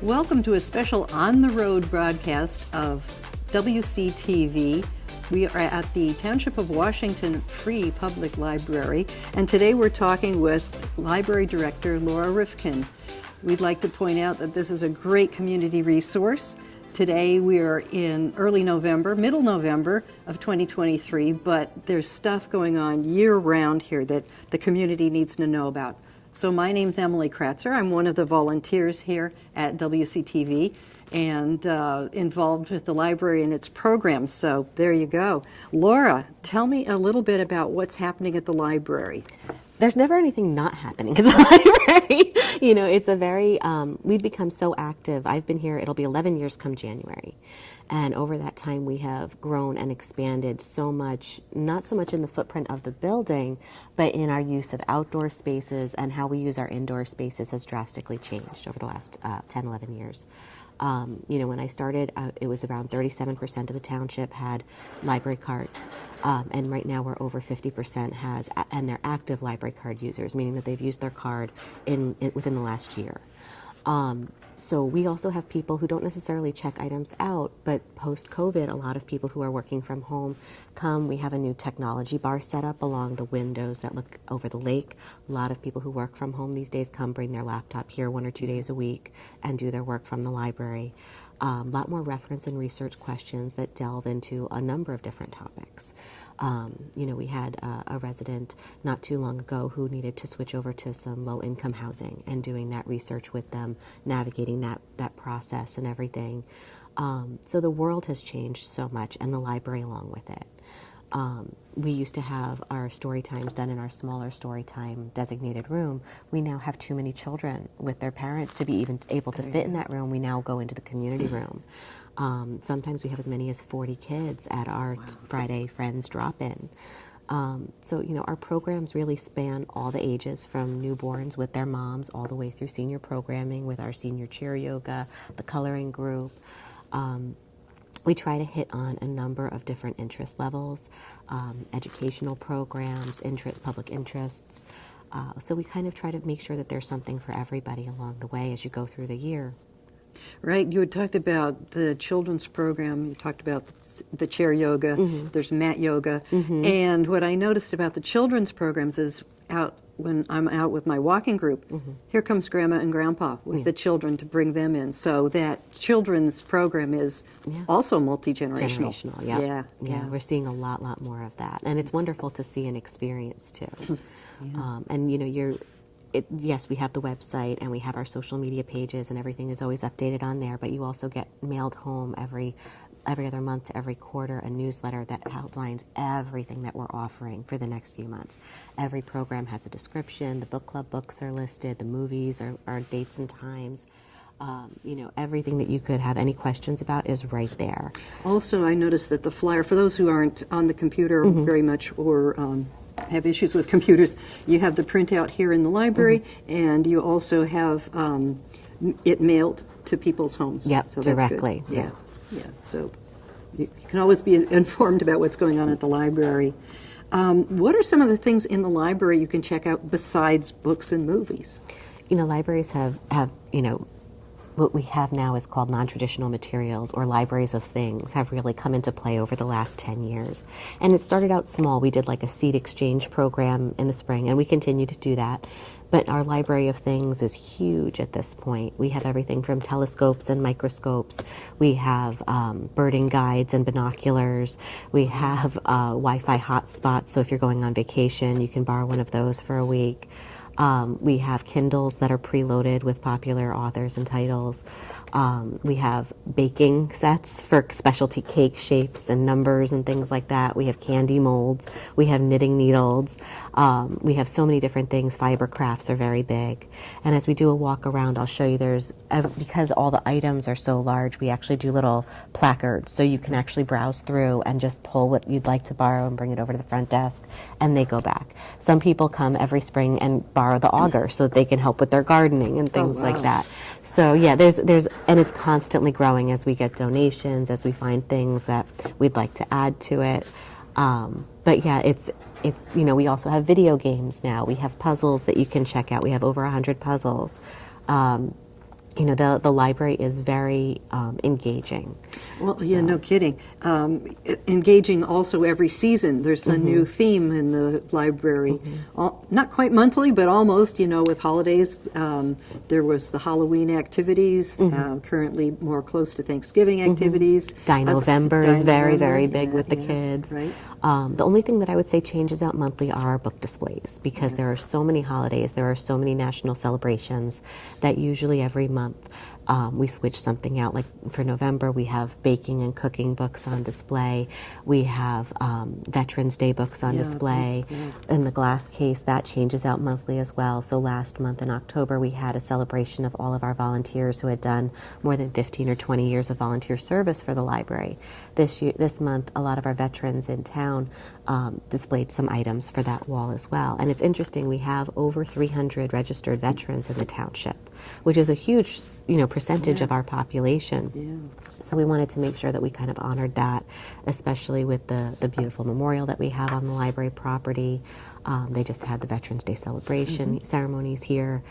Welcome to a special on-the-road broadcast of WCTV. We are at the Township of Washington Free Public Library, and today we're talking with Library Director Laura Rifkin. We'd like to point out that this is a great community resource. Today we are in early November, middle November of 2023, but there's stuff going on year-round here that the community needs to know about. So my name's Emily Kratzer. I'm one of the volunteers here at WCTV and involved with the library and its programs. So there you go. Laura, tell me a little bit about what's happening at the library. There's never anything not happening at the library. You know, it's a very, we've become so active. I've been here, it'll be 11 years come January. And over that time, we have grown and expanded so much, not so much in the footprint of the building, but in our use of outdoor spaces, and how we use our indoor spaces has drastically changed over the last 10, 11 years. You know, when I started, it was around 37% of the township had library cards, and right now we're over 50% has, and they're active library card users, meaning that they've used their card within the last year. So we also have people who don't necessarily check items out, but post-COVID, a lot of people who are working from home come. We have a new technology bar set up along the windows that look over the lake. A lot of people who work from home these days come bring their laptop here 1 or 2 days a week and do their work from the library. A lot more reference and research questions that delve into a number of different topics. You know, we had a resident not too long ago who needed to switch over to some low-income housing, and doing that research with them, navigating that process and everything. So the world has changed so much, and the library along with it. We used to have our story times done in our smaller story time designated room. We now have too many children with their parents to be even able to fit in that room. We now go into the community room. Sometimes we have as many as 40 kids at our Friday Friends drop-in. So, you know, our programs really span all the ages, from newborns with their moms all the way through senior programming with our senior chair yoga, the coloring group. We try to hit on a number of different interest levels, educational programs, public interests. So we kind of try to make sure that there's something for everybody along the way as you go through the year. Right, you had talked about the children's program, you talked about the chair yoga, there's mat yoga, and what I noticed about the children's programs is when I'm out with my walking group, here comes Grandma and Grandpa with the children to bring them in. So that children's program is also multi-generational. Yeah, we're seeing a lot more of that. And it's wonderful to see and experience, too. And, you know, yes, we have the website, and we have our social media pages, and everything is always updated on there, but you also get mailed home every other month to every quarter a newsletter that outlines everything that we're offering for the next few months. Every program has a description, the book club books are listed, the movies are dates and times. You know, everything that you could have any questions about is right there. Also, I noticed that the flyer, for those who aren't on the computer very much, or have issues with computers, you have the printout here in the library, and you also have it mailed to people's homes. Yep, so directly. Yeah. So you can always be informed about what's going on at the library. What are some of the things in the library you can check out besides books and movies? You know, libraries have you know, what we have now is called non-traditional materials, or libraries of things, have really come into play over the last 10 years. And it started out small. We did like a seed exchange program in the spring, and we continue to do that. But our library of things is huge at this point. We have everything from telescopes and microscopes. We have birding guides and binoculars. We have Wi-Fi hotspots, so if you're going on vacation, you can borrow one of those for a week. We have Kindles that are preloaded with popular authors and titles. We have baking sets for specialty cake shapes and numbers and things like that. We have candy molds. We have knitting needles. We have so many different things. Fiber crafts are very big. And as we do a walk around, I'll show you because all the items are so large, we actually do little placards. So you can actually browse through and just pull what you'd like to borrow and bring it over to the front desk, and they go back. Some people come every spring and borrow the auger so that they can help with their gardening and things like that. So yeah, and it's constantly growing as we get donations, as we find things that we'd like to add to it. But yeah, it's you know, we also have video games now. We have puzzles that you can check out. We have over 100 puzzles. you know, the library is very engaging. Well, yeah, no kidding. Engaging also every season. There's a new theme in the library. Not quite monthly, but almost, you know, with holidays. There was the Halloween activities, currently more close to Thanksgiving activities. Dino-vember is very, very big with the yeah, kids. Right. The only thing that I would say changes out monthly are our book displays, because there are so many holidays, there are so many national celebrations that usually every month we switch something out. Like for November, we have baking and cooking books on display. We have Veterans Day books on display. In the glass case, that changes out monthly as well. So last month in October, we had a celebration of all of our volunteers who had done more than 15 or 20 years of volunteer service for the library. This month, a lot of our veterans in town displayed some items for that wall as well. And it's interesting, we have over 300 registered veterans in the township, which is a huge, you know, percentage of our population. So we wanted to make sure that we kind of honored that, especially with the beautiful memorial that we have on the library property. They just had the Veterans Day celebration ceremonies here.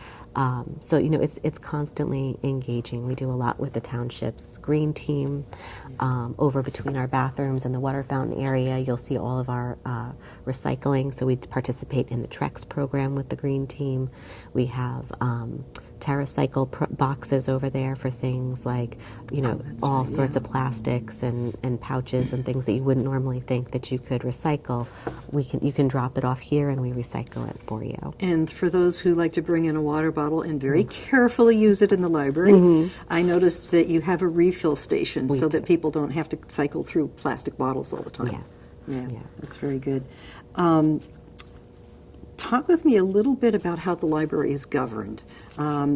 So, you know, it's constantly engaging. We do a lot with the township's green team. Over between our bathrooms and the water fountain area, you'll see all of our recycling. So we participate in the Trex program with the green team. We have TerraCycle boxes over there for things like, you know, all sorts of plastics and pouches and things that you wouldn't normally think that you could recycle. You can drop it off here and we recycle it for you. And for those who like to bring in a water bottle and very carefully use it in the library, I noticed that you have a refill station so that people don't have to cycle through plastic bottles all the time. Yes. Yeah, that's very good. Talk with me a little bit about how the library is governed.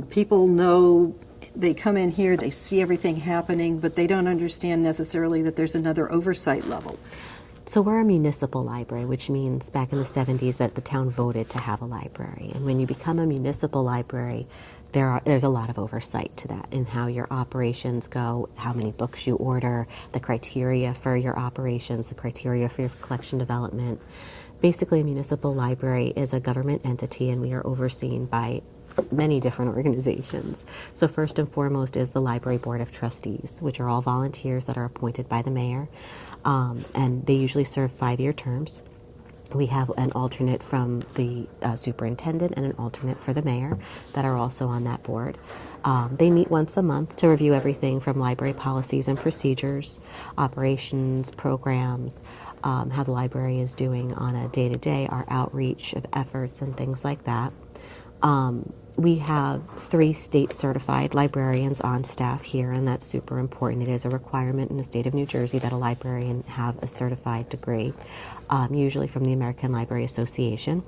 People know, they come in here, they see everything happening, but they don't understand necessarily that there's another oversight level. So we're a municipal library, which means back in the 70s that the town voted to have a library. And when you become a municipal library, there's a lot of oversight to that in how your operations go, how many books you order, the criteria for your operations, the criteria for your collection development. Basically, a municipal library is a government entity, and we are overseen by many different organizations. So first and foremost is the Library Board of Trustees, which are all volunteers that are appointed by the mayor, and they usually serve 5-year terms. We have an alternate from the superintendent and an alternate for the mayor that are also on that board. They meet once a month to review everything from library policies and procedures, operations, programs, how the library is doing on a day-to-day, our outreach of efforts and things like that. We have 3 state-certified librarians on staff here, and that's super important. It is a requirement in the state of New Jersey that a librarian have a certified degree, usually from the American Library Association.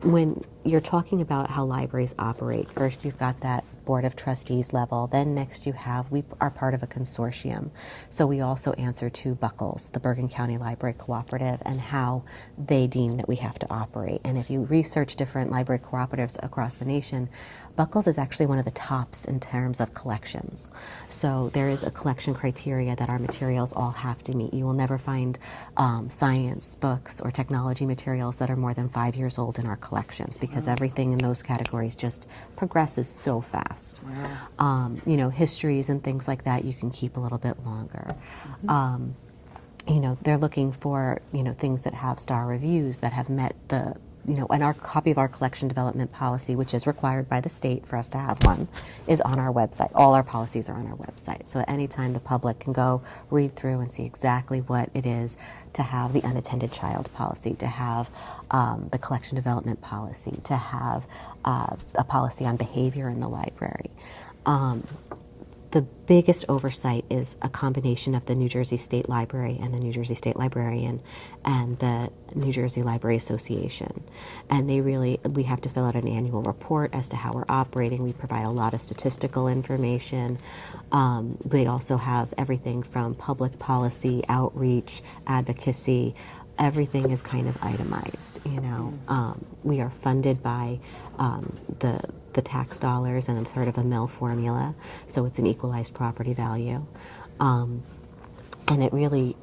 When you're talking about how libraries operate, first you've got that Board of Trustees level, then next we are part of a consortium. So we also answer to Buckles, the Bergen County Library Cooperative, and how they deem that we have to operate. And if you research different library cooperatives across the nation, Buckles is actually one of the tops in terms of collections. So there is a collection criteria that our materials all have to meet. You will never find science books or technology materials that are more than 5 years old in our collections, because everything in those categories just progresses so fast. You know, histories and things like that you can keep a little bit longer. You know, they're looking for, you know, things that have star reviews, that have met the, you know, and our copy of our collection development policy, which is required by the state for us to have one, is on our website. All our policies are on our website. So at any time the public can go read through and see exactly what it is to have the unattended child policy, to have the collection development policy, to have a policy on behavior in the library. The biggest oversight is a combination of the New Jersey State Library and the New Jersey State Librarian and the New Jersey Library Association. And we have to fill out an annual report as to how we're operating. We provide a lot of statistical information. They also have everything from public policy, outreach, advocacy. Everything is kind of itemized, you know. We are funded by the tax dollars and a third of a mill formula, so it's an equalized property value. And it really,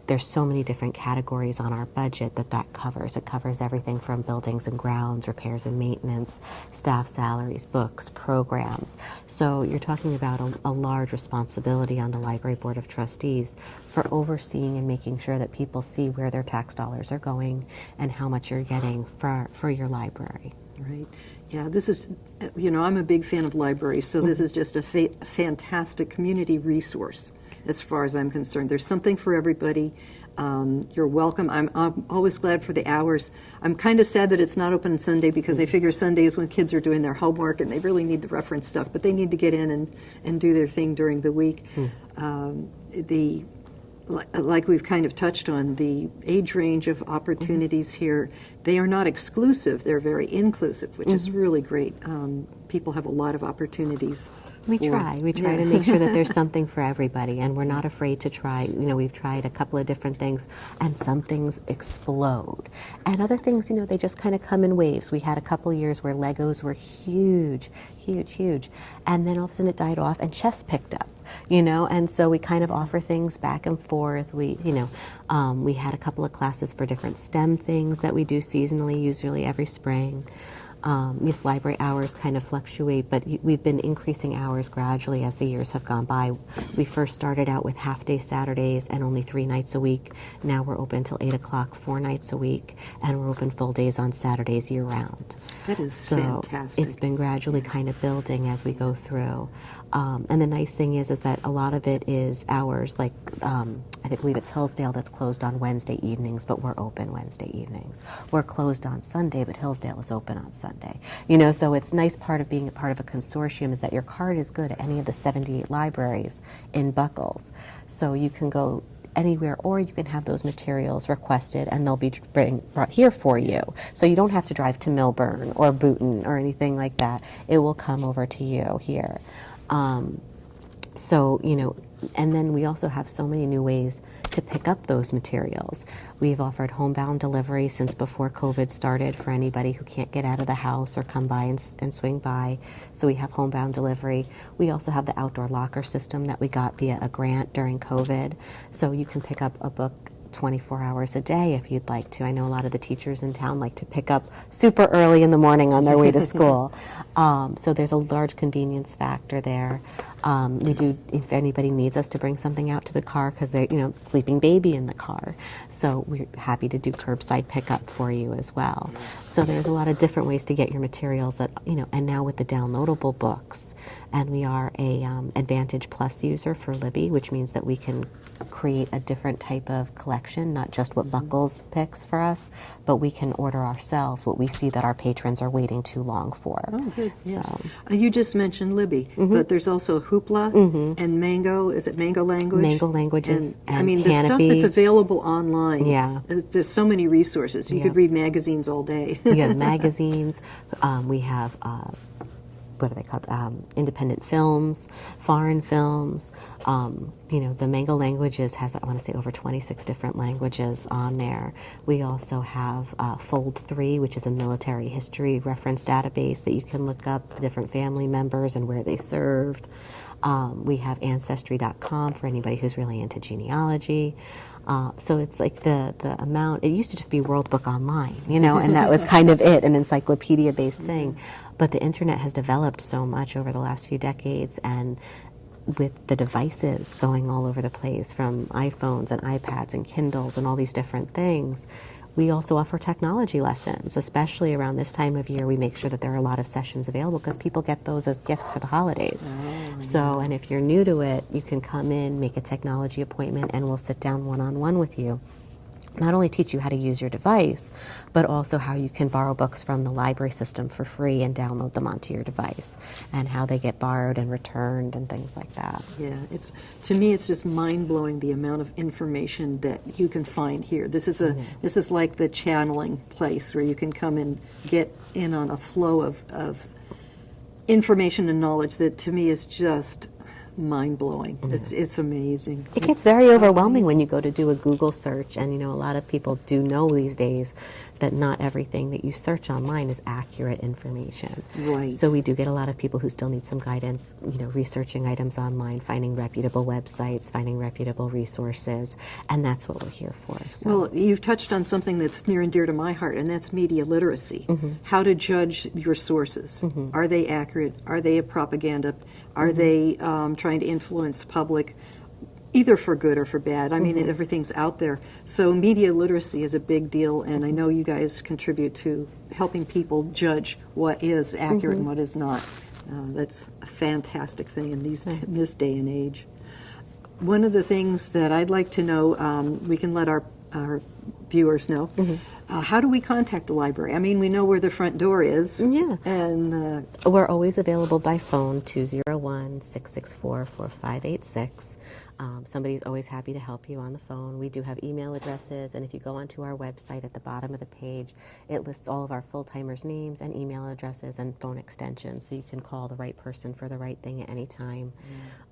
there's so many different categories on our budget that covers. It covers everything from buildings and grounds, repairs and maintenance, staff salaries, books, programs. So you're talking about a large responsibility on the Library Board of Trustees for overseeing and making sure that people see where their tax dollars are going and how much you're getting for your library. Right. Yeah, this is, I'm a big fan of libraries, so this is just a fantastic community resource as far as I'm concerned. There's something for everybody. You're welcome. I'm always glad for the hours. I'm kind of sad that it's not open Sunday because I figure Sunday is when kids are doing their homework and they really need the reference stuff, but they need to get in and do their thing during the week. Like we've kind of touched on, the age range of opportunities here, they are not exclusive, they're very inclusive, which is really great. People have a lot of opportunities. We try to make sure that there's something for everybody, and we're not afraid to try. We've tried a couple of different things, and some things explode. And other things, they just kind of come in waves. We had a couple of years where Legos were huge, huge, huge. And then all of a sudden it died off and chess picked up. And so we kind of offer things back and forth. We had a couple of classes for different STEM things that we do seasonally, usually every spring. Yes, library hours kind of fluctuate, but we've been increasing hours gradually as the years have gone by. We first started out with half-day Saturdays and only 3 nights a week. Now we're open till 8 o'clock 4 nights a week, and we're open full days on Saturdays year-round. That is so fantastic. It's been gradually kind of building as we go through. And the nice thing is that a lot of it is hours, like I believe it's Hillsdale that's closed on Wednesday evenings, but we're open Wednesday evenings. We're closed on Sunday, but Hillsdale is open on Sunday. So it's nice part of being a part of a consortium is that your card is good at any of the 78 libraries in Buckles. So you can go anywhere, or you can have those materials requested and they'll be brought here for you. So you don't have to drive to Milburn or Boonton or anything like that. It will come over to you here. And then we also have so many new ways to pick up those materials. We've offered homebound delivery since before COVID started for anybody who can't get out of the house or come by and swing by. So we have homebound delivery. We also have the outdoor locker system that we got via a grant during COVID. So you can pick up a book 24 hours a day if you'd like to. I know a lot of the teachers in town like to pick up super early in the morning on their way to school. So there's a large convenience factor there. We do, if anybody needs us to bring something out to the car because they're, sleeping baby in the car. So we're happy to do curbside pickup for you as well. So there's a lot of different ways to get your materials that, and now with the downloadable books. And we are a Advantage Plus user for Libby, which means that we can create a different type of collection, not just what Buckles picks for us, but we can order ourselves what we see that our patrons are waiting too long for. Oh, good. So. Yes. You just mentioned Libby, but there's also Hoopla and Mango. Is it Mango Language? Mango Languages and the Canopy. stuff that's available online. Yeah. There's so many resources. You could read magazines all day. You have magazines. We have what are they called? Independent films, foreign films. The Mango Languages has, I want to say, over 26 different languages on there. We also have Fold 3, which is a military history reference database that you can look up the different family members and where they served. We have Ancestry.com for anybody who's really into genealogy. So it's like the amount, it used to just be World Book Online, and that was kind of it, an encyclopedia-based thing. But the internet has developed so much over the last few decades, and with the devices going all over the place, from iPhones and iPads and Kindles and all these different things, we also offer technology lessons, especially around this time of year. We make sure that there are a lot of sessions available because people get those as gifts for the holidays. And if you're new to it, you can come in, make a technology appointment, and we'll sit down one-on-one with you. Not only teach you how to use your device, but also how you can borrow books from the library system for free and download them onto your device, and how they get borrowed and returned and things like that. Yeah, to me it's just mind-blowing the amount of information that you can find here. This is like the channeling place where you can come and get in on a flow of information and knowledge that to me is just mind-blowing. It's amazing. It gets very overwhelming when you go to do a Google search, and a lot of people do know these days that not everything that you search online is accurate information. Right. So we do get a lot of people who still need some guidance, researching items online, finding reputable websites, finding reputable resources, and that's what we're here for. So. Well, you've touched on something that's near and dear to my heart, and that's media literacy. How to judge your sources. Are they accurate? Are they a propaganda? Are they trying to influence the public, either for good or for bad? I mean, everything's out there. So media literacy is a big deal, and I know you guys contribute to helping people judge what is accurate and what is not. That's a fantastic thing in this day and age. One of the things that I'd like to know, we can let our viewers know, how do we contact the library? I mean, we know where the front door is. Yeah. And we're always available by phone, 201-664-4586. Somebody's always happy to help you on the phone. We do have email addresses, and if you go onto our website at the bottom of the page, it lists all of our full-timers' names and email addresses and phone extensions, so you can call the right person for the right thing at any time.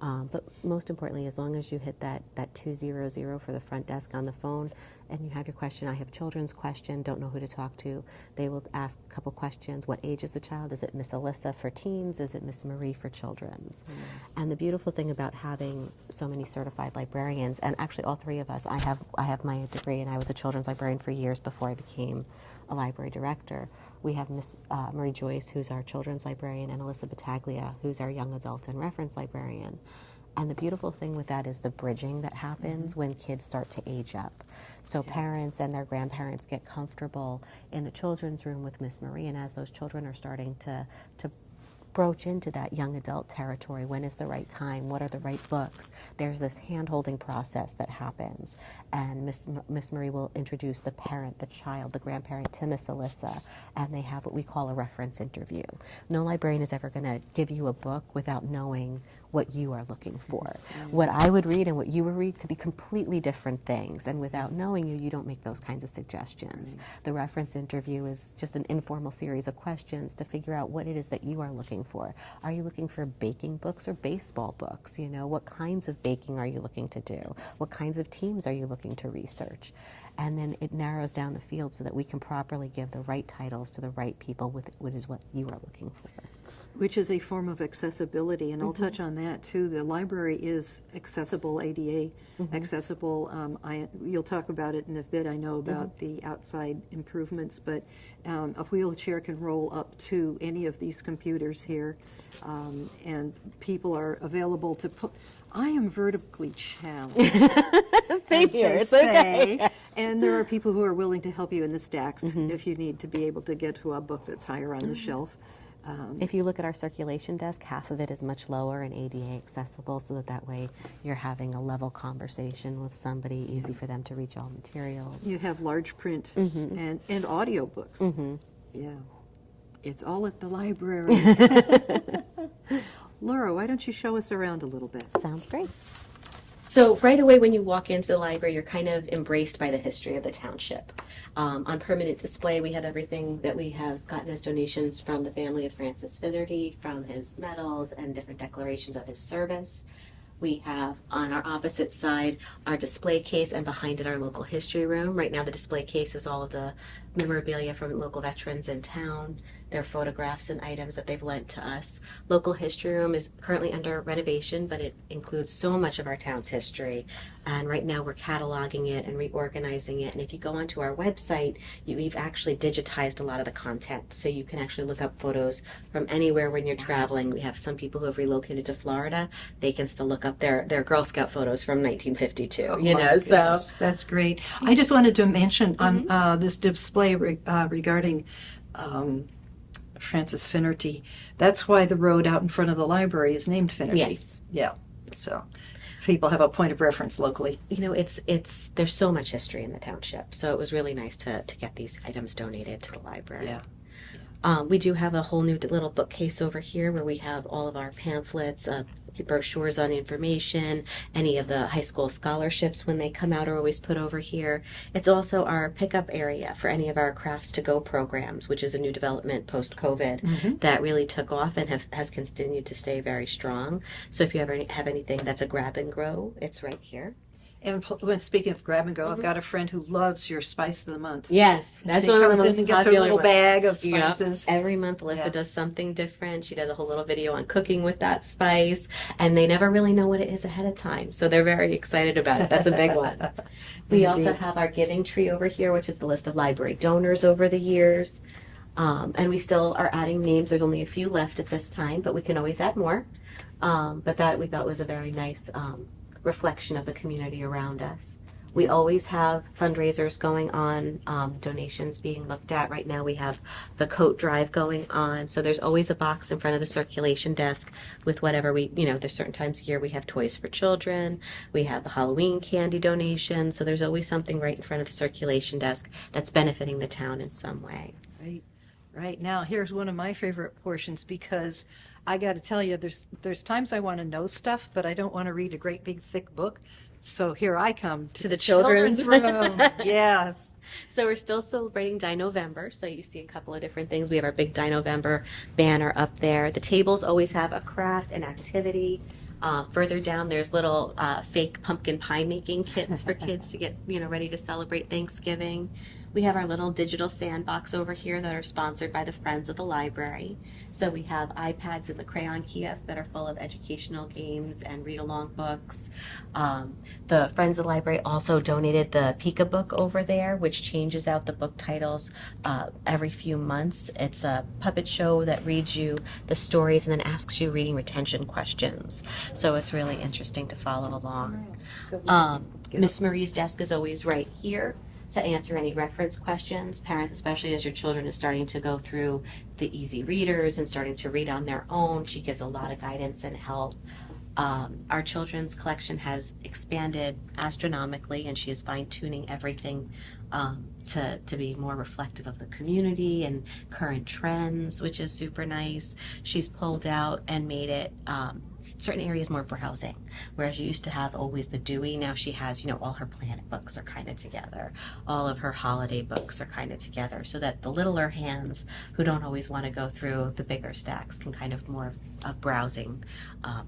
But most importantly, as long as you hit that 200 for the front desk on the phone, and you have your question, I have children's question, don't know who to talk to, they will ask a couple questions. What age is the child? Is it Miss Alyssa for teens? Is it Miss Marie for children's? And the beautiful thing about having so many certified librarians, and actually all three of us, I have my degree, and I was a children's librarian for years before I became a library director. We have Miss Marie Joyce, who's our children's librarian, and Alyssa Battaglia, who's our young adult and reference librarian. And the beautiful thing with that is the bridging that happens when kids start to age up. So parents and their grandparents get comfortable in the children's room with Miss Marie, and as those children are starting to broach into that young adult territory, when is the right time, what are the right books, there's this hand-holding process that happens, and Miss Marie will introduce the parent, the child, the grandparent to Miss Alyssa, and they have what we call a reference interview. No librarian is ever going to give you a book without knowing what you are looking for. What I would read and what you would read could be completely different things, and without knowing you don't make those kinds of suggestions. The reference interview is just an informal series of questions to figure out what it is that you are looking for. Are you looking for baking books or baseball books? What kinds of baking are you looking to do? What kinds of teams are you looking to research? And then it narrows down the field so that we can properly give the right titles to the right people with what is what you are looking for. Which is a form of accessibility, and I'll touch on that too. The library is accessible, ADA accessible. You'll talk about it in a bit. I know about the outside improvements, but a wheelchair can roll up to any of these computers here, and people are available to put. I am vertically challenged. Same as here. they It's say. okay. And there are people who are willing to help you in the stacks if you need to be able to get to a book that's higher on the shelf. If you look at our circulation desk, half of it is much lower and ADA accessible, so that way you're having a level conversation with somebody, easy for them to reach all materials. You have large print and audio books. Yeah. It's all at the library. Laura, why don't you show us around a little bit? Sounds great. So right away when you walk into the library, you're kind of embraced by the history of the township. On permanent display, we have everything that we have gotten as donations from the family of Francis Finnerty, from his medals and different declarations of his service. We have on our opposite side our display case, and behind it our local history room. Right now the display case is all of the memorabilia from local veterans in town, their photographs and items that they've lent to us. Local history room is currently under renovation, but it includes so much of our town's history. And right now we're cataloging it and reorganizing it. And if you go onto our website, we've actually digitized a lot of the content. So you can actually look up photos from anywhere when you're traveling. We have some people who have relocated to Florida. They can still look up their Girl Scout photos from 1952. So that's great. I just wanted to mention on this display regarding Francis Finnerty. That's why the road out in front of the library is named Finnerty. Yes. Yeah. So people have a point of reference locally. It's there's so much history in the township, so it was really nice to get these items donated to the library. Yeah. We do have a whole new little bookcase over here where we have all of our pamphlets, brochures on information, any of the high school scholarships when they come out are always put over here. It's also our pickup area for any of our crafts to go programs, which is a new development post-COVID that really took off and has continued to stay very strong. So if you ever have anything that's a grab and grow, it's right here. And when speaking of grab and go, I've got a friend who loves your spice of the month. Yes, that's she one of comes the in most and gets her popular little ones. bag of Yep. spices. Every month, Alyssa Yeah. does something different. She does a whole little video on cooking with that spice, and they never really know what it is ahead of time, so they're very excited about it. That's a big one. We also Indeed. have our giving tree over here, which is the list of library donors over the years, and we still are adding names. There's only a few left at this time, but we can always add more. But that we thought was a very nice reflection of the community around us. We always have fundraisers going on, donations being looked at. Right now we have the coat drive going on. So there's always a box in front of the circulation desk with whatever there's certain times a year we have toys for children. We have the Halloween candy donation. So there's always something right in front of the circulation desk that's benefiting the town in some way. Right. Right. Now, here's one of my favorite portions because I got to tell you, there's times I want to know stuff, but I don't want to read a great big thick book. So here I come to the children's room. Yes. So we're still celebrating Dino-Vember. So you see a couple of different things. We have our big Dino-Vember banner up there. The tables always have a craft, an activity. Further down, there's little fake pumpkin pie making kits for kids to get ready to celebrate Thanksgiving. We have our little digital sandbox over here that are sponsored by the Friends of the Library. So we have iPads in the crayon kiosk that are full of educational games and read-along books. The Friends of the Library also donated the Pika book over there, which changes out the book titles every few months. It's a puppet show that reads you the stories and then asks you reading retention questions. So it's really interesting to follow along. Miss Marie's desk is always right here to answer any reference questions. Parents, especially as your children is starting to go through the easy readers and starting to read on their own, she gives a lot of guidance and help. Our children's collection has expanded astronomically, and she is fine-tuning everything to be more reflective of the community and current trends, which is super nice. She's pulled out and made it certain areas more browsing, whereas you used to have always the Dewey. Now she has, all her planet books are kind of together. All of her holiday books are kind of together, so that the littler hands who don't always want to go through the bigger stacks can kind of more of a browsing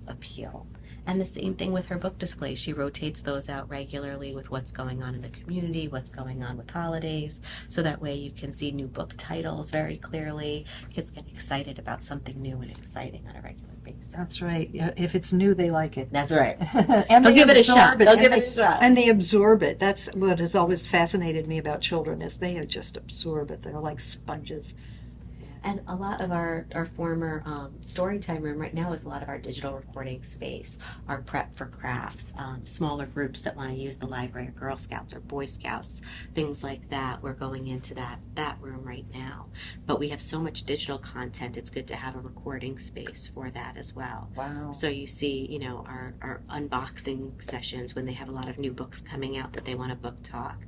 appeal. And the same thing with her book displays. She rotates those out regularly with what's going on in the community, what's going on with holidays, so that way you can see new book titles very clearly. Kids get excited about something new and exciting on a regular basis. That's right. Yeah, if it's new, they like it. That's right. And They'll they give it a absorb shot. it. They'll And give they- it a shot. And they absorb it. That's what has always fascinated me about children is they just absorb it. They're like sponges. And a lot of our former storytime room right now is a lot of our digital recording space, our prep for crafts, smaller groups that want to use the library, or Girl Scouts or Boy Scouts, things like that. We're going into that room right now. But we have so much digital content, it's good to have a recording space for that as well. Wow. So you see, our unboxing sessions when they have a lot of new books coming out that they want to book talk.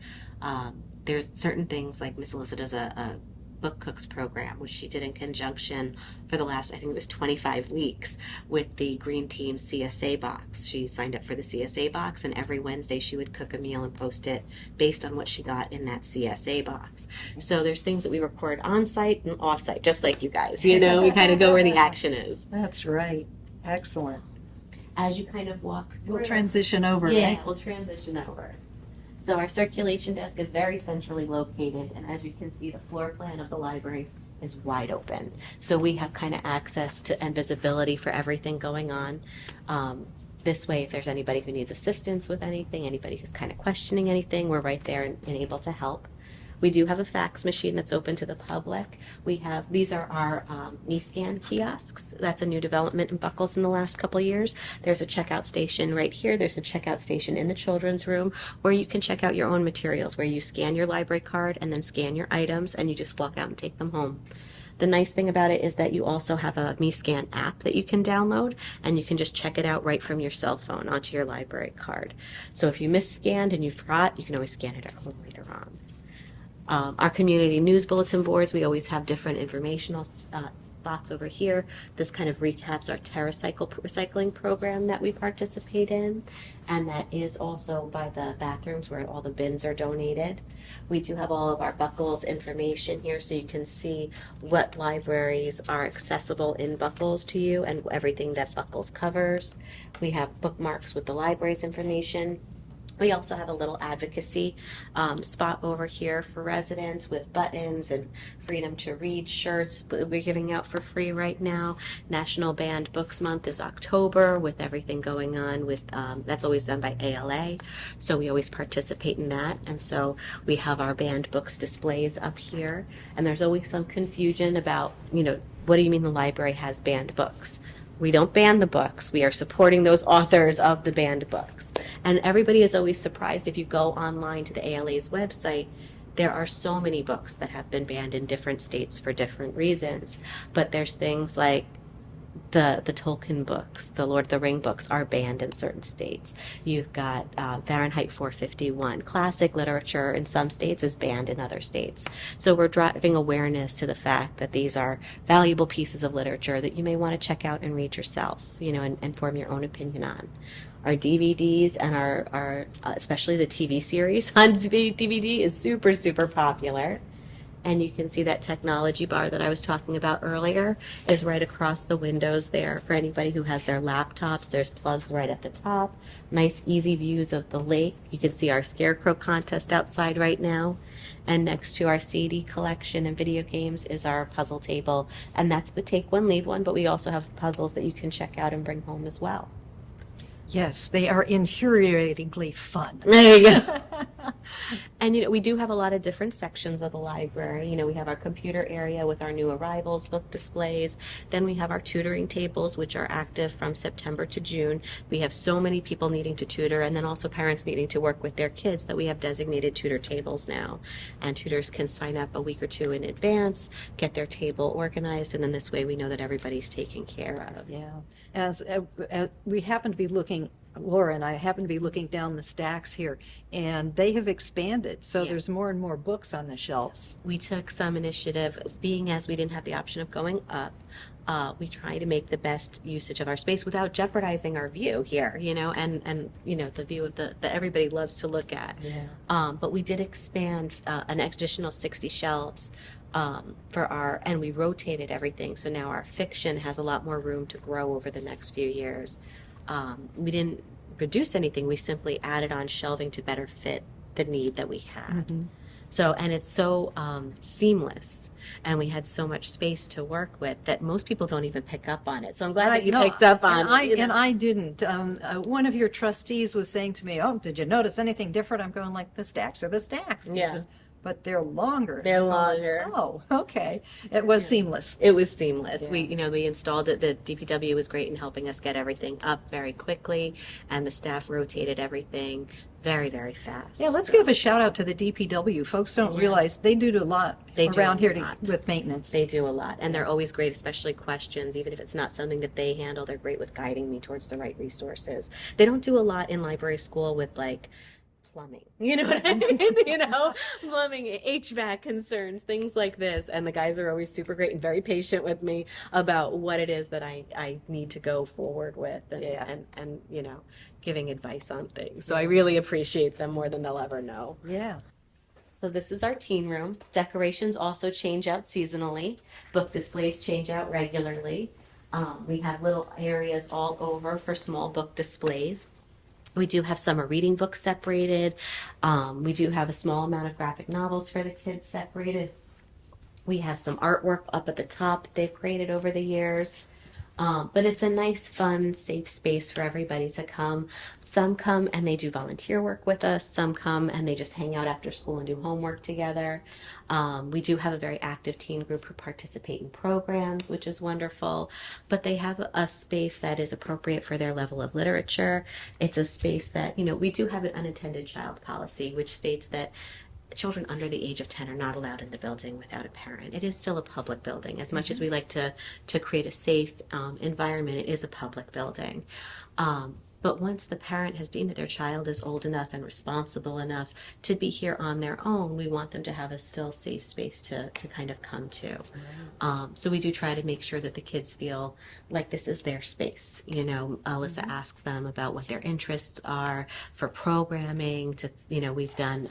There's certain things like Miss Alyssa does a Book Cooks program, which she did in conjunction for the last, I think it was 25 weeks, with the Green Team CSA box. She signed up for the CSA box, and every Wednesday she would cook a meal and post it based on what she got in that CSA box. So there's things that we record on site and off site, just like you guys. We kind of go where the action is. That's right. Excellent. As you kind of walk through, We'll transition over. yeah, Right? we'll transition over. So our circulation desk is very centrally located, and as you can see, the floor plan of the library is wide open. So we have kind of access to and visibility for everything going on. This way, if there's anybody who needs assistance with anything, anybody who's kind of questioning anything, we're right there and able to help. We do have a fax machine that's open to the public. These are our me-scan kiosks. That's a new development in Buckles in the last couple of years. There's a checkout station right here. There's a checkout station in the children's room where you can check out your own materials, where you scan your library card and then scan your items and you just walk out and take them home. The nice thing about it is that you also have a me-scan app that you can download, and you can just check it out right from your cell phone onto your library card. So if you mis-scanned and you forgot, you can always scan it at home later on. Our community news bulletin boards, we always have different informational spots over here. This kind of recaps our TerraCycle recycling program that we participate in, and that is also by the bathrooms where all the bins are donated. We do have all of our Buckles information here, so you can see what libraries are accessible in Buckles to you and everything that Buckles covers. We have bookmarks with the library's information. We also have a little advocacy spot over here for residents with buttons and freedom to read shirts that we're giving out for free right now. National Banned Books Month is October with everything going on with, that's always done by ALA. So we always participate in that. And so we have our banned books displays up here. And there's always some confusion about, what do you mean the library has banned books? We don't ban the books. We are supporting those authors of the banned books. And everybody is always surprised if you go online to the ALA's website. There are so many books that have been banned in different states for different reasons. But there's things like the Tolkien books, the Lord of the Ring books are banned in certain states. You've got Fahrenheit 451. Classic literature in some states is banned in other states. So we're driving awareness to the fact that these are valuable pieces of literature that you may want to check out and read yourself, and form your own opinion on. Our DVDs and our especially the TV series on DVD is super, super popular. And you can see that technology bar that I was talking about earlier is right across the windows there. For anybody who has their laptops, there's plugs right at the top. Nice, easy views of the lake. You can see our scarecrow contest outside right now. And next to our CD collection and video games is our puzzle table. And that's the take one, leave one, but we also have puzzles that you can check out and bring home as well. Yes, they are infuriatingly fun. There you go. And we do have a lot of different sections of the library. We have our computer area with our new arrivals, book displays. Then we have our tutoring tables, which are active from September to June. We have so many people needing to tutor, and then also parents needing to work with their kids, that we have designated tutor tables now. And tutors can sign up a week or two in advance, get their table organized, and then this way we know that everybody's taken care of. Yeah. As we happen to be looking, Laura and I happen to be looking down the stacks here, and they have expanded. So there's more and more books on the shelves. We took some initiative, being as we didn't have the option of going up. We try to make the best usage of our space without jeopardizing our view here, and the view of that everybody loves to look at. Yeah. But we did expand an additional 60 shelves and we rotated everything. So now our fiction has a lot more room to grow over the next few years. We didn't reduce anything. We simply added on shelving to better fit the need that we had. Mm-hmm. So, and it's so seamless, and we had so much space to work with that most people don't even pick up on it. So I'm glad that you picked up on it. And I didn't. One of your trustees was saying to me, "Oh, did you notice anything different?" I'm going like, "The stacks are the stacks." Yeah. Says, but they're longer. They're longer. Oh, okay. It was seamless. It was seamless. Yeah. We installed it. The DPW was great in helping us get everything up very quickly, and the staff rotated everything very, very fast. Yeah, let's give a shout out to the DPW. Folks don't realize they do a lot around here with maintenance. They do a lot, and they're always great, especially questions. Even if it's not something that they handle, they're great with guiding me towards the right resources. They don't do a lot in library school with plumbing, you know what I mean? Plumbing, HVAC concerns, things like this. And the guys are always super great and very patient with me about what it is that I need to go forward with and giving advice on things. So I really appreciate them more than they'll ever know. Yeah. So this is our teen room. Decorations also change out seasonally. Book displays change out regularly. We have little areas all over for small book displays. We do have summer reading books separated. We do have a small amount of graphic novels for the kids separated. We have some artwork up at the top that they've created over the years. But it's a nice, fun, safe space for everybody to come. Some come and they do volunteer work with us. Some come and they just hang out after school and do homework together. We do have a very active teen group who participate in programs, which is wonderful. But they have a space that is appropriate for their level of literature. It's a space that, we do have an unattended child policy, which states that children under the age of 10 are not allowed in the building without a parent. It is still a public building. As much as we like to create a safe environment, it is a public building. But once the parent has deemed that their child is old enough and responsible enough to be here on their own, we want them to have a still safe space to kind of come to. So we do try to make sure that the kids feel like this is their space. You know, Alyssa asks them about what their interests are for programming. We've done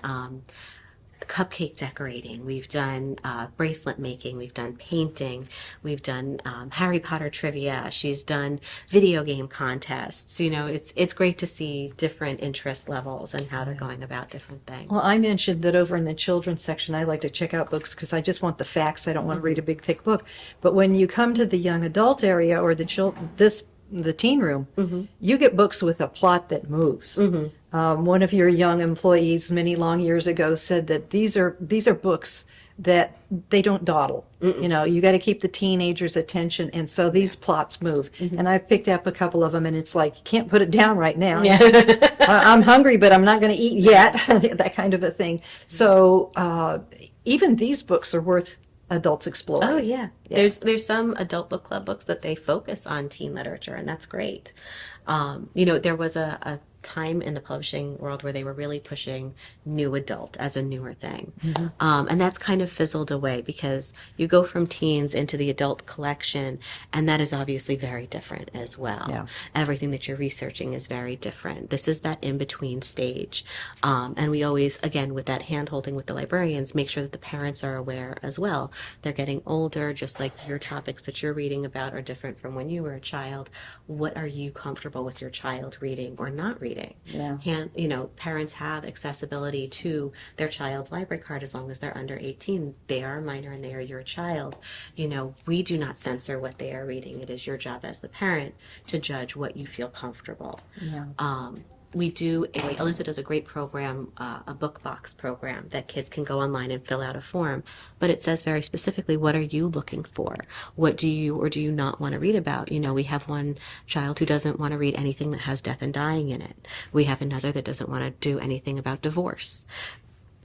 cupcake decorating, we've done bracelet making, we've done painting, we've done Harry Potter trivia, she's done video game contests. It's great to see different interest levels and how they're going about different things. Well, I mentioned that over in the children's section, I like to check out books because I just want the facts. I don't want to read a big, thick book. But when you come to the young adult area or the teen room, you get books with a plot that moves. One of your young employees many long years ago said that these are books that they don't dawdle. You got to keep the teenagers' attention, and so these plots move. And I've picked up a couple of them, and it's like, you can't put it down right now. I'm hungry, but I'm not going to eat yet, that kind of a thing. So even these books are worth adults exploring. Oh yeah. There's some adult book club books that they focus on teen literature, and that's great. There was a time in the publishing world where they were really pushing new adult as a newer thing. And that's kind of fizzled away because you go from teens into the adult collection, and that is obviously very different as well. Yeah. Everything that you're researching is very different. This is that in-between stage. And we always, again, with that hand-holding with the librarians, make sure that the parents are aware as well. They're getting older, just like your topics that you're reading about are different from when you were a child. What are you comfortable with your child reading or not reading? Yeah. Parents have accessibility to their child's library card as long as they're under 18. They are a minor and they are your child. We do not censor what they are reading. It is your job as the parent to judge what you feel comfortable. Yeah. Alyssa does a great program, a book box program that kids can go online and fill out a form, but it says very specifically, what are you looking for? What do you or do you not want to read about? We have one child who doesn't want to read anything that has death and dying in it. We have another that doesn't want to do anything about divorce.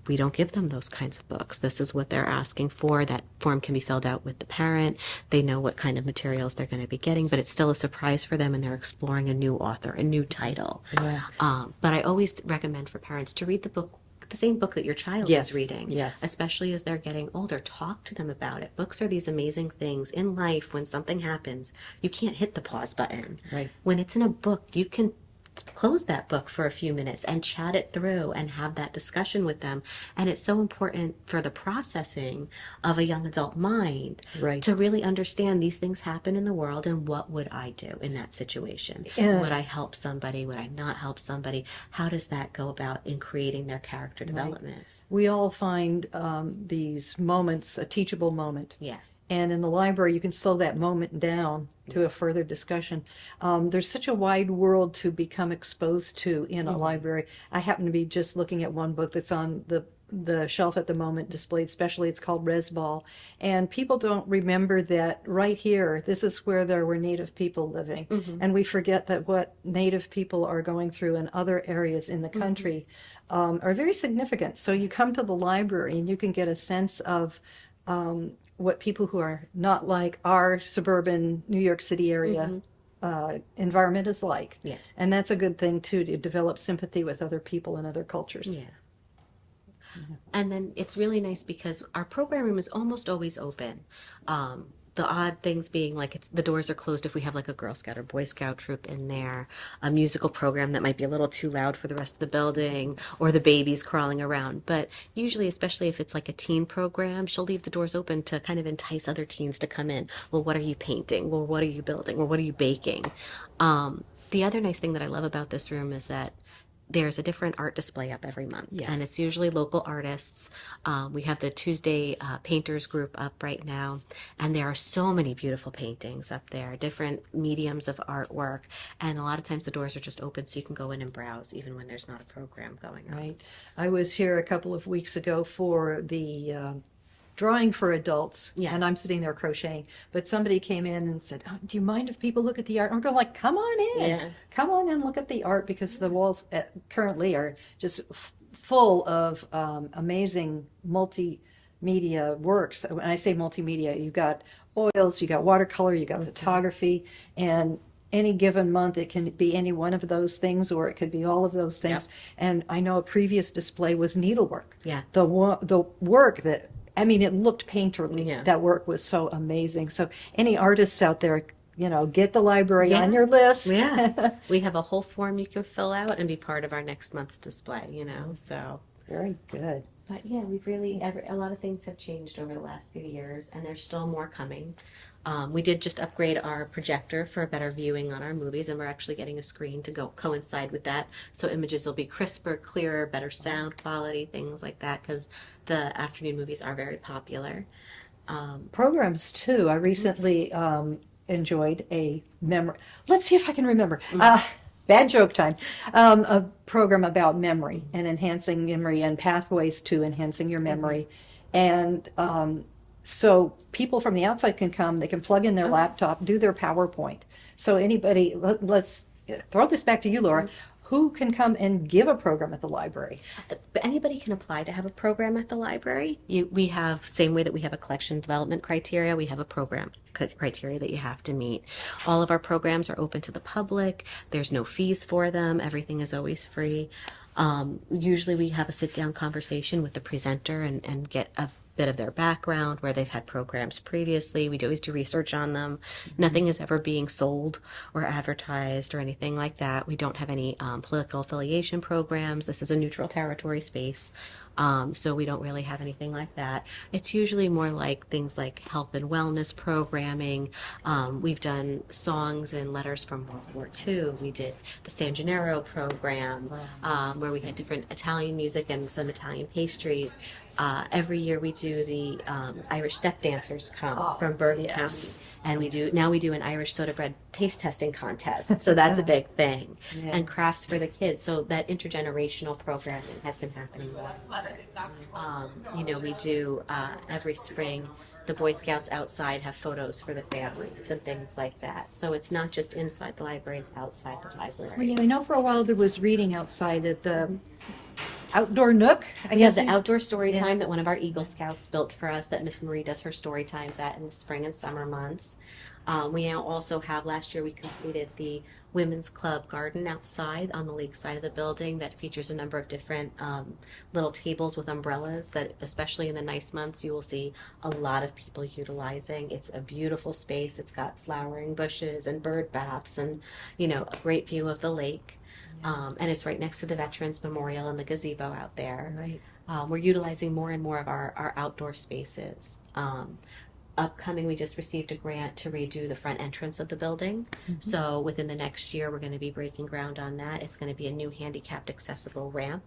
We don't give them those kinds of books. This is what they're asking for. That form can be filled out with the parent. They know what kind of materials they're going to be getting, but it's still a surprise for them, and they're exploring a new author, a new title. Yeah. But I always recommend for parents to read the same book that your child is reading, especially as they're getting older. Talk to them about it. Books are these amazing things in life. When something happens, you can't hit the pause button. Right. When it's in a book, you can close that book for a few minutes and chat it through and have that discussion with them. And it's so important for the processing of a young adult mind to really understand these things happen in the world, and what would I do in that situation? Would I help somebody? Would I not help somebody? How does that go about in creating their character development? We all find these moments a teachable moment. Yeah. And in the library, you can slow that moment down to a further discussion. There's such a wide world to become exposed to in a library. I happen to be just looking at one book that's on the shelf at the moment displayed specially. It's called Resball. And people don't remember that right here, this is where there were Native people living. And we forget that what Native people are going through in other areas in the country are very significant. So you come to the library and you can get a sense of what people who are not like our suburban New York City area environment is like. Yeah. And that's a good thing, too, to develop sympathy with other people and other cultures. Yeah. And then it's really nice because our program room is almost always open. The odd things being like the doors are closed if we have like a Girl Scout or Boy Scout troop in there, a musical program that might be a little too loud for the rest of the building, or the babies crawling around. But usually, especially if it's like a teen program, she'll leave the doors open to kind of entice other teens to come in. Well, what are you painting? Well, what are you building? Well, what are you baking? The other nice thing that I love about this room is that there's a different art display up every month. Yes. And it's usually local artists. We have the Tuesday painters group up right now, and there are so many beautiful paintings up there, different mediums of artwork, and a lot of times the doors are just open so you can go in and browse even when there's not a program going on. Right. I was here a couple of weeks ago for the drawing for adults, and I'm sitting there crocheting, but somebody came in and said, do you mind if people look at the art? I'm going like, come on in. Come on and look at the art, because the walls currently are just full of amazing multimedia works. When I say multimedia, you've got oils, you got watercolor, you got photography, and any given month, it can be any one of those things, or it could be all of those things. And I know a previous display was needlework. Yeah. The work that, I mean, it looked painterly. Yeah. That work was so amazing. So any artists out there, get the library Yeah. on your list. Yeah. We have a whole form you can fill out and be part of our next month's display, so. Very good. But yeah, we've really, a lot of things have changed over the last few years, and there's still more coming. We did just upgrade our projector for better viewing on our movies, and we're actually getting a screen to go coincide with that, so images will be crisper, clearer, better sound quality, things like that, because the afternoon movies are very popular. Programs too. I recently enjoyed a memory. Let's see if I can remember. Bad joke time. A program about memory and enhancing memory and pathways to enhancing your memory. And so people from the outside can come, they can plug in their laptop, do their PowerPoint. So anybody, let's throw this back to you, Laura. Who can come and give a program at the library? But anybody can apply to have a program at the library. We have, same way that we have a collection development criteria, we have a program criteria that you have to meet. All of our programs are open to the public. There's no fees for them. Everything is always free. Usually we have a sit-down conversation with the presenter and get a bit of their background, where they've had programs previously. We always do research on them. Nothing is ever being sold or advertised or anything like that. We don't have any political affiliation programs. This is a neutral territory space, so we don't really have anything like that. It's usually more like things like health and wellness programming. We've done songs and letters from World War II. We did the San Gennaro program, where we had different Italian music and some Italian pastries. Every year we do the Irish step dancers come from Bergen County, and we do an Irish soda bread taste testing contest. So that's a big thing, and crafts for the kids. So that intergenerational programming has been happening. We do every spring. The Boy Scouts outside have photos for the families and things like that. So it's not just inside the library; it's outside the library. Well, I know for a while there was reading outside at the outdoor nook. I We guess have the outdoor story time that one of our Eagle Scouts built for us, that Miss Marie does her story times at in the spring and summer months. We now also have, last year we completed the Women's Club garden outside on the lake side of the building that features a number of different little tables with umbrellas that, especially in the nice months, you will see a lot of people utilizing. It's a beautiful space. It's got flowering bushes and bird baths and, a great view of the lake. And it's right next to the Veterans Memorial and the gazebo out there. Right. We're utilizing more and more of our outdoor spaces. Upcoming, we just received a grant to redo the front entrance of the building. So within the next year, we're going to be breaking ground on that. It's going to be a new handicapped accessible ramp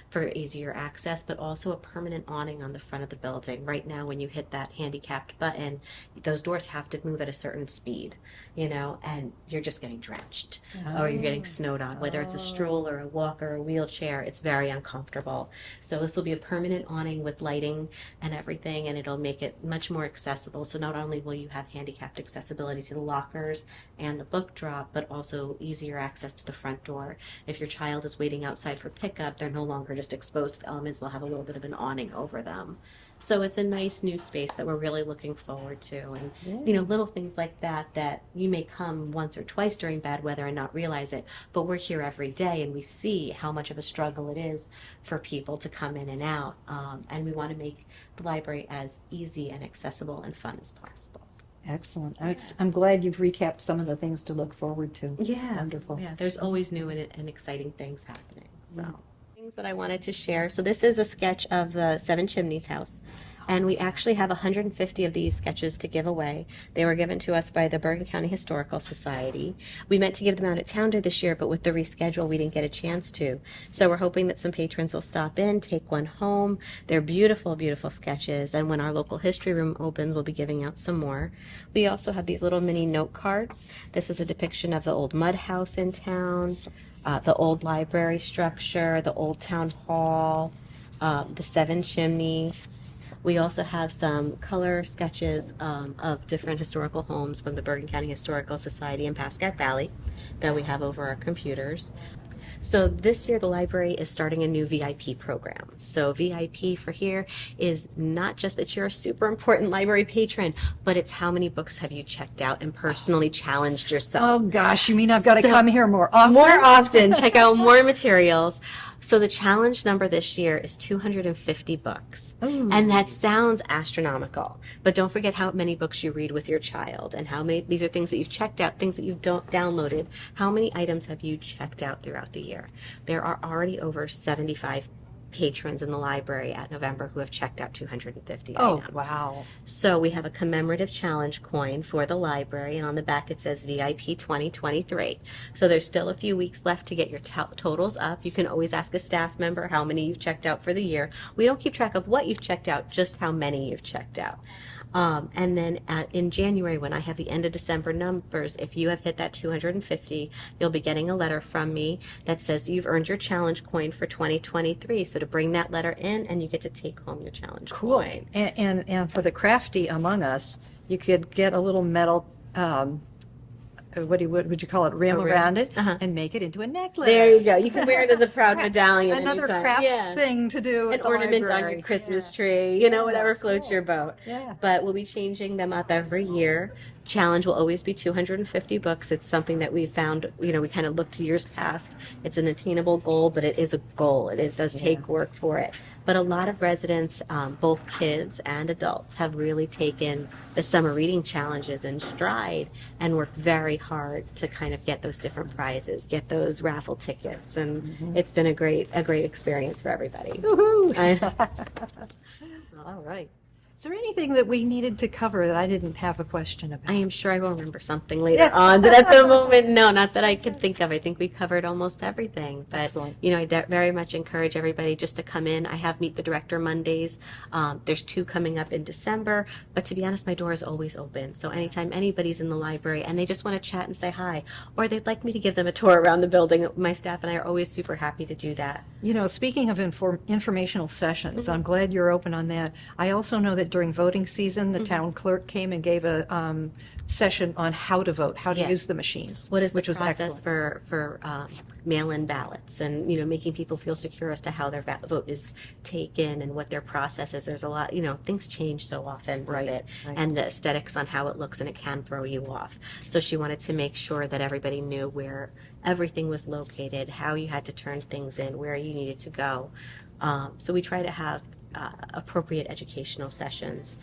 for easier access, but also a permanent awning on the front of the building. Right now, when you hit that handicapped button, those doors have to move at a certain speed, and you're just getting drenched or you're getting snowed on. Whether it's a stroller or a walker or a wheelchair, it's very uncomfortable. So this will be a permanent awning with lighting and everything, and it'll make it much more accessible. So not only will you have handicapped accessibility to the lockers and the book drop, but also easier access to the front door. If your child is waiting outside for pickup, they're no longer just exposed to the elements. They'll have a little bit of an awning over them. So it's a nice new space that we're really looking forward to. And, little things like that you may come once or twice during bad weather and not realize it, but we're here every day and we see how much of a struggle it is for people to come in and out. And we want to make the library as easy and accessible and fun as possible. Excellent. I'm glad you've recapped some of the things to look forward to. Yeah. Wonderful. Yeah, there's always new and exciting things happening. So. Things that I wanted to share. So this is a sketch of the Seven Chimneys house. And we actually have 150 of these sketches to give away. They were given to us by the Bergen County Historical Society. We meant to give them out at Town Day this year, but with the reschedule, we didn't get a chance to. So we're hoping that some patrons will stop in, take one home. They're beautiful, beautiful sketches. And when our local history room opens, we'll be giving out some more. We also have these little mini note cards. This is a depiction of the old mud house in town, the old library structure, the old town hall, the Seven Chimneys. We also have some color sketches of different historical homes from the Bergen County Historical Society in Pascack Valley that we have over our computers. So this year the library is starting a new VIP program. So VIP for here is not just that you're a super important library patron, but it's how many books have you checked out and personally challenged yourself. Oh gosh, you mean I've got to So- come here more often? More often, check out more materials. So the challenge number this year is 250 books. Ooh. And that sounds astronomical. But don't forget how many books you read with your child and how many, these are things that you've checked out, things that you've downloaded. How many items have you checked out throughout the year? There are already over 75 patrons in the library at November who have checked out 250 Oh, items. wow. So we have a commemorative challenge coin for the library, and on the back it says VIP 2023. So there's still a few weeks left to get your totals up. You can always ask a staff member how many you've checked out for the year. We don't keep track of what you've checked out, just how many you've checked out. And then in January, when I have the end of December numbers, if you have hit that 250, you'll be getting a letter from me that says you've earned your challenge coin for 2023. So to bring that letter in, and you get to take home your challenge coin. And for the crafty among us, you could get a little metal, what would you call it, rim rim. around it, Uh-huh. and make it into a necklace. There you go. You can wear it as a proud medallion. Another anytime. craft Yeah. thing to do at An the ornament on library. your Christmas Yeah. tree, whatever floats cool. your boat. Yeah. But we'll be changing them up every year. Challenge will always be 250 books. It's something that we found, we kind of looked to years past. It's an attainable goal, but it is a goal. It does take work for it. But a lot of residents, both kids and adults, have really taken the summer reading challenges in stride and worked very hard to kind of get those different prizes, get those raffle tickets, and it's been a great experience for everybody. Woohoo! I- All right. Is there anything that we needed to cover that I didn't have a question about? I am sure I will remember something later on, but at the moment, no, not that I can think of. I think we covered almost everything. But, Excellent. I very much encourage everybody just to come in. I have Meet the Director Mondays. There's 2 coming up in December. But to be honest, my door is always open. So anytime anybody's in the library and they just want to chat and say hi, or they'd like me to give them a tour around the building, my staff and I are always super happy to do that. Speaking of informational sessions, I'm glad you're open on that. I also know that during voting season, the town clerk came and gave a session on how to vote, how to Yeah. use the machines. What is the which was process excellent. for mail-in ballots, and making people feel secure as to how their vote is taken and what their process is. There's a lot, things change so often Right, with it, right. and the aesthetics on how it looks, and it can throw you off. So she wanted to make sure that everybody knew where everything was located, how you had to turn things in, where you needed to go. So we try to have appropriate educational sessions,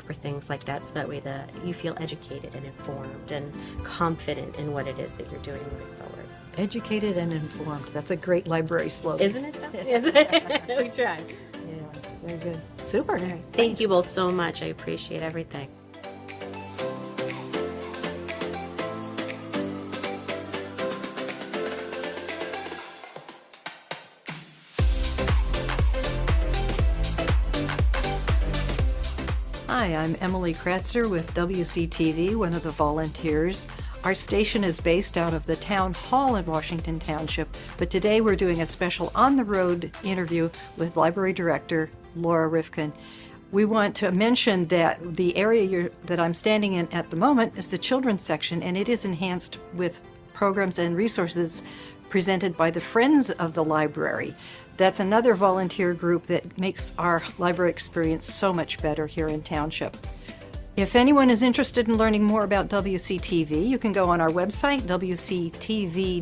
for things like that, so that way you feel educated and informed and confident in what it is that you're doing moving forward. Educated and informed. That's a great library slogan. Isn't it? Though? Yes. We try. Yeah, very good. Super. Thank you both so much. I appreciate everything. Hi, I'm Emily Kratzer with WCTV, one of the volunteers. Our station is based out of the town hall in Washington Township, but today we're doing a special on-the-road interview with Library Director Laura Rifkin. We want to mention that the area that I'm standing in at the moment is the children's section, and it is enhanced with programs and resources presented by the Friends of the Library. That's another volunteer group that makes our library experience so much better here in Township. If anyone is interested in learning more about WCTV, you can go on our website, wctv.us.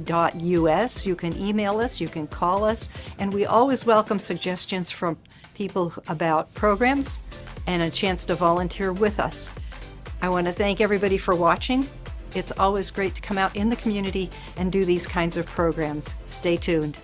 You can email us, you can call us, and we always welcome suggestions from people about programs and a chance to volunteer with us. I want to thank everybody for watching. It's always great to come out in the community and do these kinds of programs. Stay tuned.